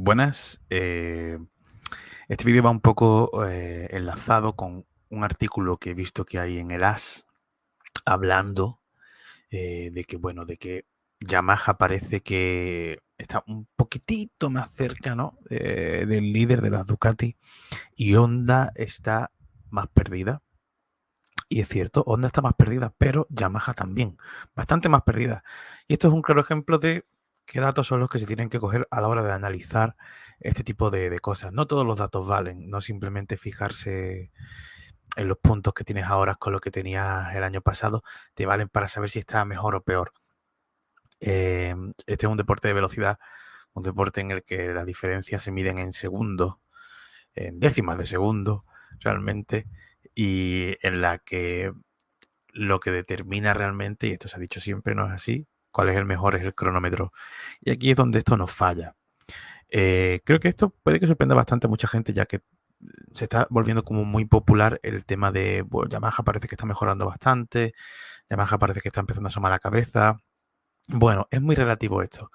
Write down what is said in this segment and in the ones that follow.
Buenas. Este vídeo va un poco enlazado con un artículo que he visto que hay en el AS hablando de que Yamaha parece que está un poquitito más cerca, ¿no? Del líder de las Ducati, y Honda está más perdida. Y es cierto, Honda está más perdida, pero Yamaha también, bastante más perdida. Y esto es un claro ejemplo de qué datos son los que se tienen que coger a la hora de analizar este tipo de cosas. No todos los datos valen, no simplemente fijarse en los puntos que tienes ahora con lo que tenías el año pasado, te valen para saber si está mejor o peor. Este es un deporte de velocidad, un deporte en el que las diferencias se miden en segundos, en décimas de segundo realmente, y en la que lo que determina realmente, y esto se ha dicho siempre, no es así, cuál es el mejor es el cronómetro. Y aquí es donde esto nos falla. Creo que esto puede que sorprenda bastante a mucha gente, ya que se está volviendo como muy popular el tema de, bueno, Yamaha parece que está mejorando bastante, Yamaha parece que está empezando a asomar la cabeza. Bueno, es muy relativo esto.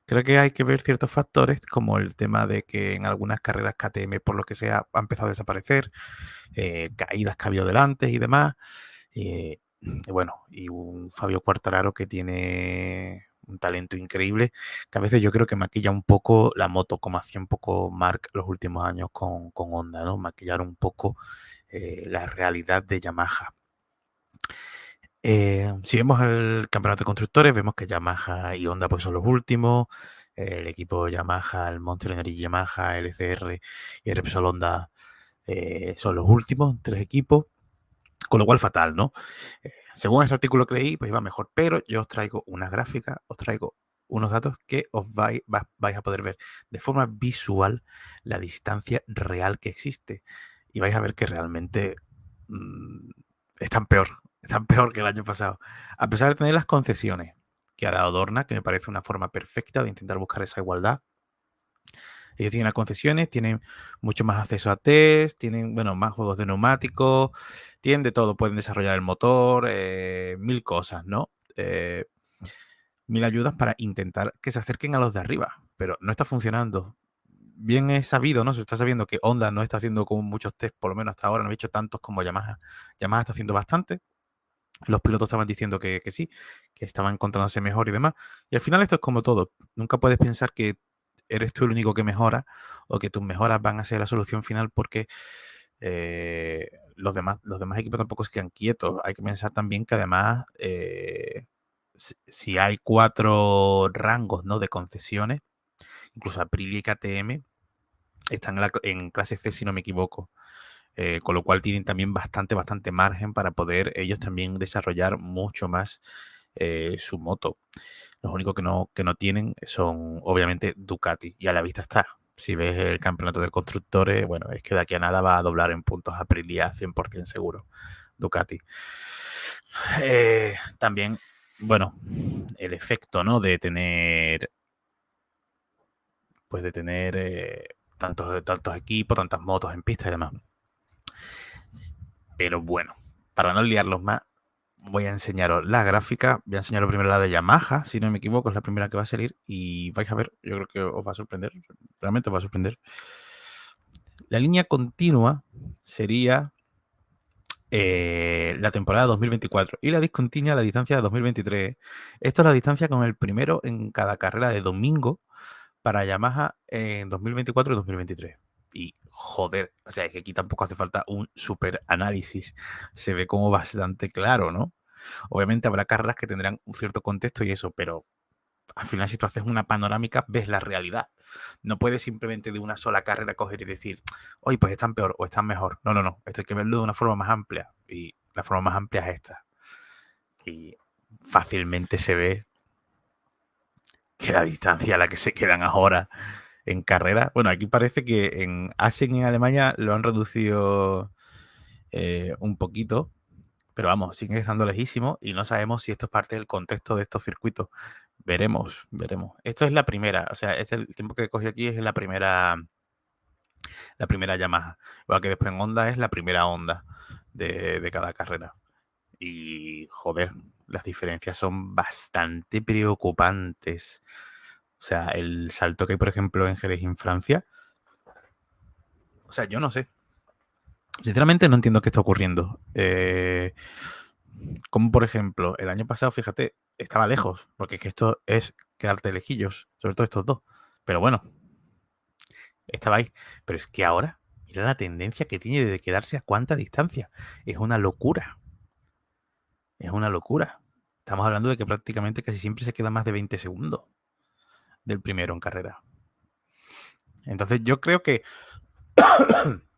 Creo que hay que ver ciertos factores, como el tema de que en algunas carreras KTM, por lo que sea, ha empezado a desaparecer, caídas que ha habido delante y demás. Bueno, y un Fabio Quartararo que tiene un talento increíble, que a veces yo creo que maquilla un poco la moto, como hacía un poco Mark los últimos años con Honda, ¿no? Maquillar un poco la realidad de Yamaha. Si vemos el campeonato de constructores, vemos que Yamaha y Honda pues, son los últimos. El equipo Yamaha, el Monster Energy Yamaha, LCR y el Repsol Honda son los últimos, tres equipos. Con lo cual fatal, ¿no? Según ese artículo que leí, pues iba mejor, pero yo os traigo una gráfica, os traigo unos datos que os vais a poder ver de forma visual la distancia real que existe. Y vais a ver que realmente mmm, están peor que el año pasado. A pesar de tener las concesiones que ha dado Dorna, que me parece una forma perfecta de intentar buscar esa igualdad. Ellos tienen las concesiones, tienen mucho más acceso a test, tienen, bueno, más juegos de neumáticos, tienen de todo, pueden desarrollar el motor, mil cosas, ¿no? Mil ayudas para intentar que se acerquen a los de arriba, pero no está funcionando. Bien es sabido, ¿no? Se está sabiendo que Honda no está haciendo como muchos test, por lo menos hasta ahora, no ha hecho tantos como Yamaha. Yamaha está haciendo bastante. Los pilotos estaban diciendo que sí, que estaban encontrándose mejor y demás. Y al final esto es como todo. Nunca puedes pensar que eres tú el único que mejora o que tus mejoras van a ser la solución final porque los demás equipos tampoco se quedan quietos. Hay que pensar también que además si hay 4 rangos, ¿no? de concesiones, incluso Aprilia y KTM están en clase C, si no me equivoco. Con lo cual tienen también bastante margen para poder ellos también desarrollar mucho más su moto. Los únicos que no tienen son obviamente Ducati, y a la vista está. Si ves el campeonato de constructores, bueno, es que de aquí a nada va a doblar en puntos Aprilia 100% seguro, Ducati. También, bueno, el efecto, ¿no? De tener tantos equipos, tantas motos en pista y demás. Pero bueno, para no liarlos más, voy a enseñaros la gráfica. Voy a enseñaros primero la de Yamaha, si no me equivoco, es la primera que va a salir. Y vais a ver, yo creo que os va a sorprender. Realmente os va a sorprender. La línea continua sería la temporada 2024 y la discontinua la distancia de 2023. Esto es la distancia con el primero en cada carrera de domingo para Yamaha en 2024 y 2023. Y joder, o sea, es que aquí tampoco hace falta un super análisis. Se ve como bastante claro, ¿no? Obviamente habrá carreras que tendrán un cierto contexto y eso, pero al final si tú haces una panorámica ves la realidad. No puedes simplemente de una sola carrera coger y decir, oye, pues están peor o están mejor. No, no, no. Esto hay que verlo de una forma más amplia. Y la forma más amplia es esta. Y fácilmente se ve que la distancia a la que se quedan ahora en carrera. Bueno, aquí parece que en Assen, en Alemania, lo han reducido un poquito, pero vamos, siguen estando lejísimos y no sabemos si esto es parte del contexto de estos circuitos. Veremos. Esto es la primera, o sea, el tiempo que cogí aquí es la primera Yamaha. Igual que después en Honda es la primera Honda de cada carrera. Y joder, las diferencias son bastante preocupantes. O sea, el salto que hay, por ejemplo, en Jerez y en Francia. O sea, yo no sé. Sinceramente no entiendo qué está ocurriendo. Como por ejemplo, el año pasado, fíjate, estaba lejos, porque es que esto es quedarte lejillos, sobre todo estos dos. Pero bueno, estaba ahí. Pero es que ahora, mira la tendencia que tiene de quedarse a cuánta distancia. Es una locura. Es una locura. Estamos hablando de que prácticamente casi siempre se queda más de 20 segundos del primero en carrera. Entonces yo creo que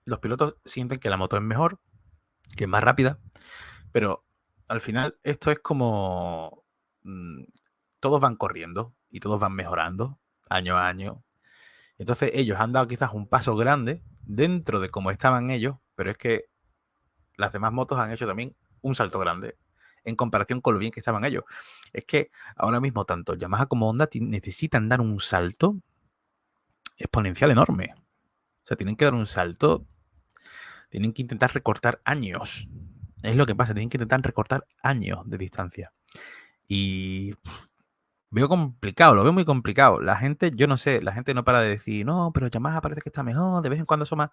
los pilotos sienten que la moto es mejor, que es más rápida, pero al final esto es como todos van corriendo y todos van mejorando año a año. Entonces ellos han dado quizás un paso grande dentro de cómo estaban ellos, pero es que las demás motos han hecho también un salto grande en comparación con lo bien que estaban ellos. Es que ahora mismo tanto Yamaha como Honda necesitan dar un salto exponencial enorme. O sea, tienen que dar un salto, tienen que intentar recortar años. Es lo que pasa, tienen que intentar recortar años de distancia. Y veo complicado, lo veo muy complicado. La gente, yo no sé, la gente no para de decir, no, pero Yamaha parece que está mejor, de vez en cuando asoma.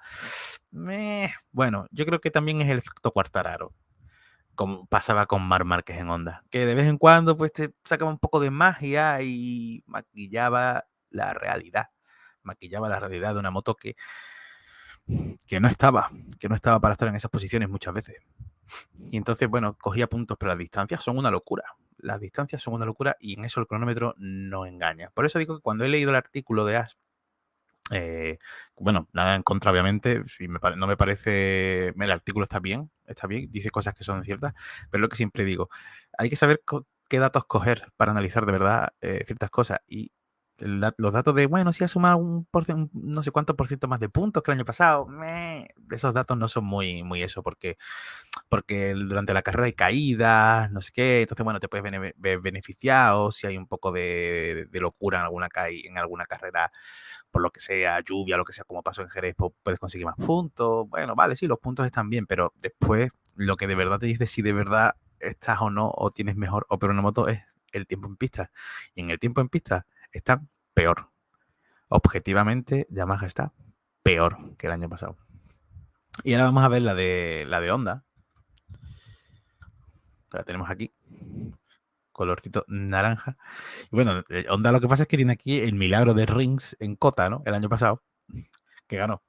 Bueno, yo creo que también es el efecto Quartararo, como pasaba con Marc Márquez en Honda, que de vez en cuando pues te sacaba un poco de magia y maquillaba la realidad de una moto que no estaba, para estar en esas posiciones muchas veces. Y entonces, bueno, cogía puntos, pero las distancias son una locura. Las distancias son una locura y en eso el cronómetro no engaña. Por eso digo que cuando he leído el artículo de Ash, bueno, nada en contra, obviamente, no me parece, el artículo está bien, dice cosas que son ciertas, pero es lo que siempre digo, hay que saber qué datos coger para analizar de verdad ciertas cosas. Y los datos de, bueno, si ha sumado un no sé cuánto por ciento más de puntos que el año pasado, esos datos no son muy eso, porque durante la carrera hay caídas, no sé qué, entonces, bueno, te puedes ver beneficiado si hay un poco de locura en alguna carrera, por lo que sea, lluvia, lo que sea, como pasó en Jerez, pues puedes conseguir más puntos. Bueno, vale, sí, los puntos están bien, pero después lo que de verdad te dice si de verdad estás o no, o tienes mejor o peor una moto, es el tiempo en pista. Y en el tiempo en pista están peor. Objetivamente, Yamaha está peor que el año pasado. Y ahora vamos a ver la de Honda. La tenemos aquí, colorcito naranja. Y bueno, Honda lo que pasa es que tiene aquí el milagro de Rins en Cota, ¿no? El año pasado, que ganó.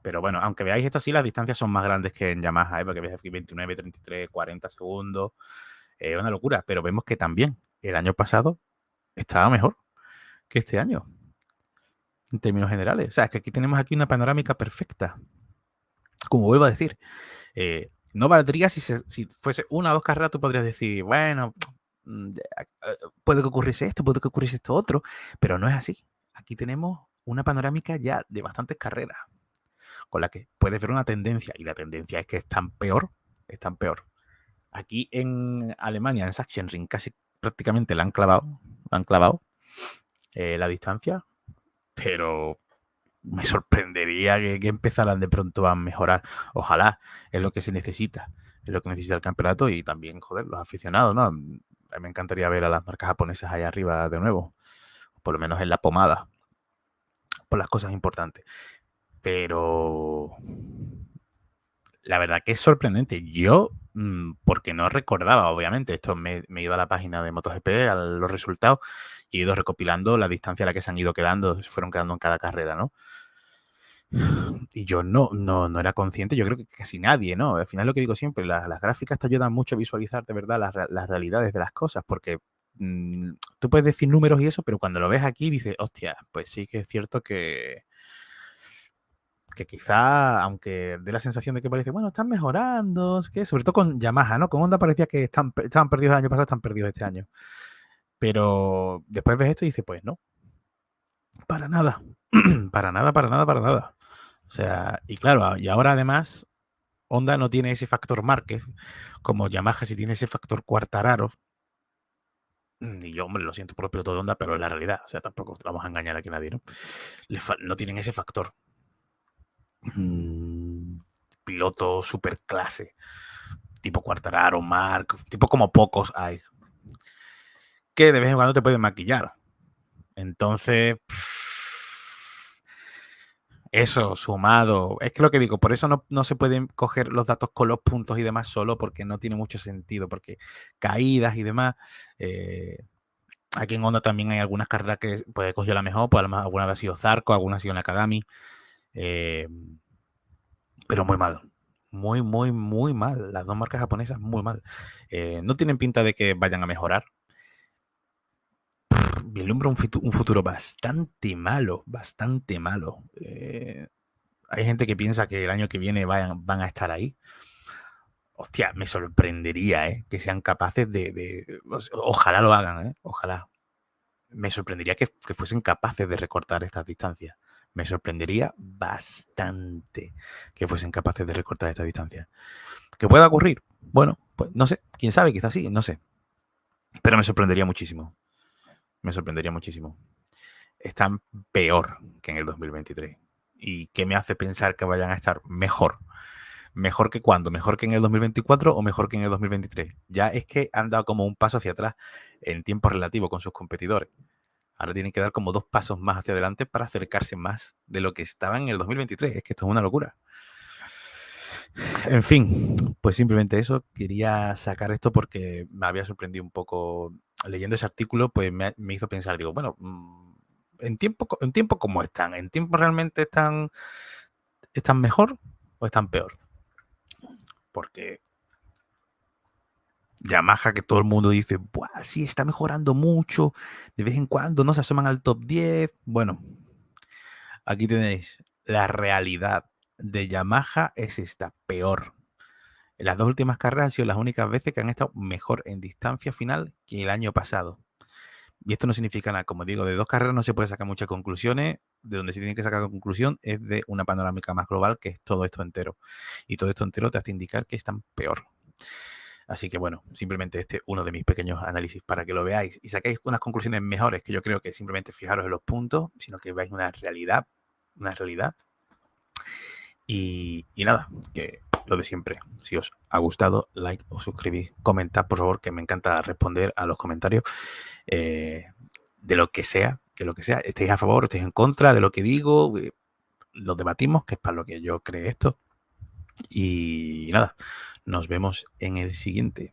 Pero bueno, aunque veáis esto, sí, las distancias son más grandes que en Yamaha, porque veis aquí 29, 33, 40 segundos. Es una locura, pero vemos que también el año pasado estaba mejor que este año, en términos generales. O sea, es que aquí tenemos aquí una panorámica perfecta. Como vuelvo a decir, no valdría si fuese una o dos carreras, tú podrías decir, bueno, puede que ocurriese esto, puede que ocurriese esto otro, pero no es así. Aquí tenemos una panorámica ya de bastantes carreras, con la que puedes ver una tendencia, y la tendencia es que están peor. Aquí en Alemania, en Sachsenring, casi prácticamente la han clavado la distancia, pero me sorprendería que empezaran de pronto a mejorar. Ojalá, es lo que se necesita, es lo que necesita el campeonato y también, joder, los aficionados, ¿no? Me encantaría ver a las marcas japonesas ahí arriba de nuevo, por lo menos en la pomada, por las cosas importantes. Pero la verdad que es sorprendente. Yo, porque no recordaba, obviamente, esto me he ido a la página de MotoGP, a los resultados, y he ido recopilando la distancia a la que se han ido quedando, se fueron quedando en cada carrera, ¿no? Y yo no era consciente, yo creo que casi nadie, ¿no? Al final lo que digo siempre, las gráficas te ayudan mucho a visualizar de verdad las realidades de las cosas, porque tú puedes decir números y eso, pero cuando lo ves aquí dices, hostia, pues sí que es cierto que quizá, aunque dé la sensación de que parece, bueno, están mejorando, que sobre todo con Yamaha, ¿no? Con Honda parecía que estaban perdidos el año pasado, están perdidos este año. Pero después ves esto y dices, pues no, para nada, para nada, para nada, para nada. O sea, y claro, y ahora además Honda no tiene ese factor Márquez, como Yamaha sí tiene ese factor Quartararo. Y yo, hombre, lo siento por el piloto de Honda, pero es la realidad. O sea, tampoco vamos a engañar aquí a nadie, ¿no? No tienen ese factor. Piloto super clase, tipo Quartararo, Marc, tipo como pocos hay, que de vez en cuando te pueden maquillar. Entonces, eso sumado, es que lo que digo, por eso no se pueden coger los datos con los puntos y demás solo porque no tiene mucho sentido, porque caídas y demás, aquí en Honda también hay algunas carreras que pues, he cogido la mejor, pues alguna vez ha sido Zarco, alguna ha sido Nakagami, eh, pero muy mal. Muy, muy, muy mal. Las dos marcas japonesas, muy mal. No tienen pinta de que vayan a mejorar. Vislumbra un futuro bastante malo, bastante malo. Hay gente que piensa que el año que viene van a estar ahí. Hostia, me sorprendería, que sean capaces ojalá lo hagan, ojalá. Me sorprendería que fuesen capaces de recortar estas distancias. Me sorprendería bastante que fuesen capaces de recortar estas distancias. ¿Que pueda ocurrir? Bueno, pues no sé. ¿Quién sabe? Quizás sí, no sé. Pero me sorprendería muchísimo. Me sorprendería muchísimo. Están peor que en el 2023. ¿Y qué me hace pensar que vayan a estar mejor? ¿Mejor que cuándo? ¿Mejor que en el 2024 o mejor que en el 2023? Ya es que han dado como un paso hacia atrás en tiempo relativo con sus competidores. Ahora tienen que dar como 2 pasos más hacia adelante para acercarse más de lo que estaban en el 2023. Es que esto es una locura. En fin, pues simplemente eso. Quería sacar esto porque me había sorprendido un poco leyendo ese artículo, pues me hizo pensar, digo, bueno, en tiempo ¿cómo están? ¿En tiempo realmente están mejor o están peor? Porque Yamaha, que todo el mundo dice, buah, sí, está mejorando mucho, de vez en cuando no se asoman al top 10. Bueno, aquí tenéis la realidad de Yamaha es esta, peor. En las dos últimas carreras han sido las únicas veces que han estado mejor en distancia final que el año pasado. Y esto no significa nada. Como digo, de dos carreras no se puede sacar muchas conclusiones. De donde se tiene que sacar conclusión es de una panorámica más global, que es todo esto entero. Y todo esto entero te hace indicar que están peor. Así que bueno, simplemente este es uno de mis pequeños análisis para que lo veáis y saquéis unas conclusiones mejores, que yo creo que simplemente fijaros en los puntos, sino que veáis una realidad. Una realidad. Y nada, que lo de siempre. Si os ha gustado, like o suscribís, comentad, por favor, que me encanta responder a los comentarios de lo que sea, Estéis a favor, estéis en contra de lo que digo, lo debatimos, que es para lo que yo creé esto. Y nada, nos vemos en el siguiente.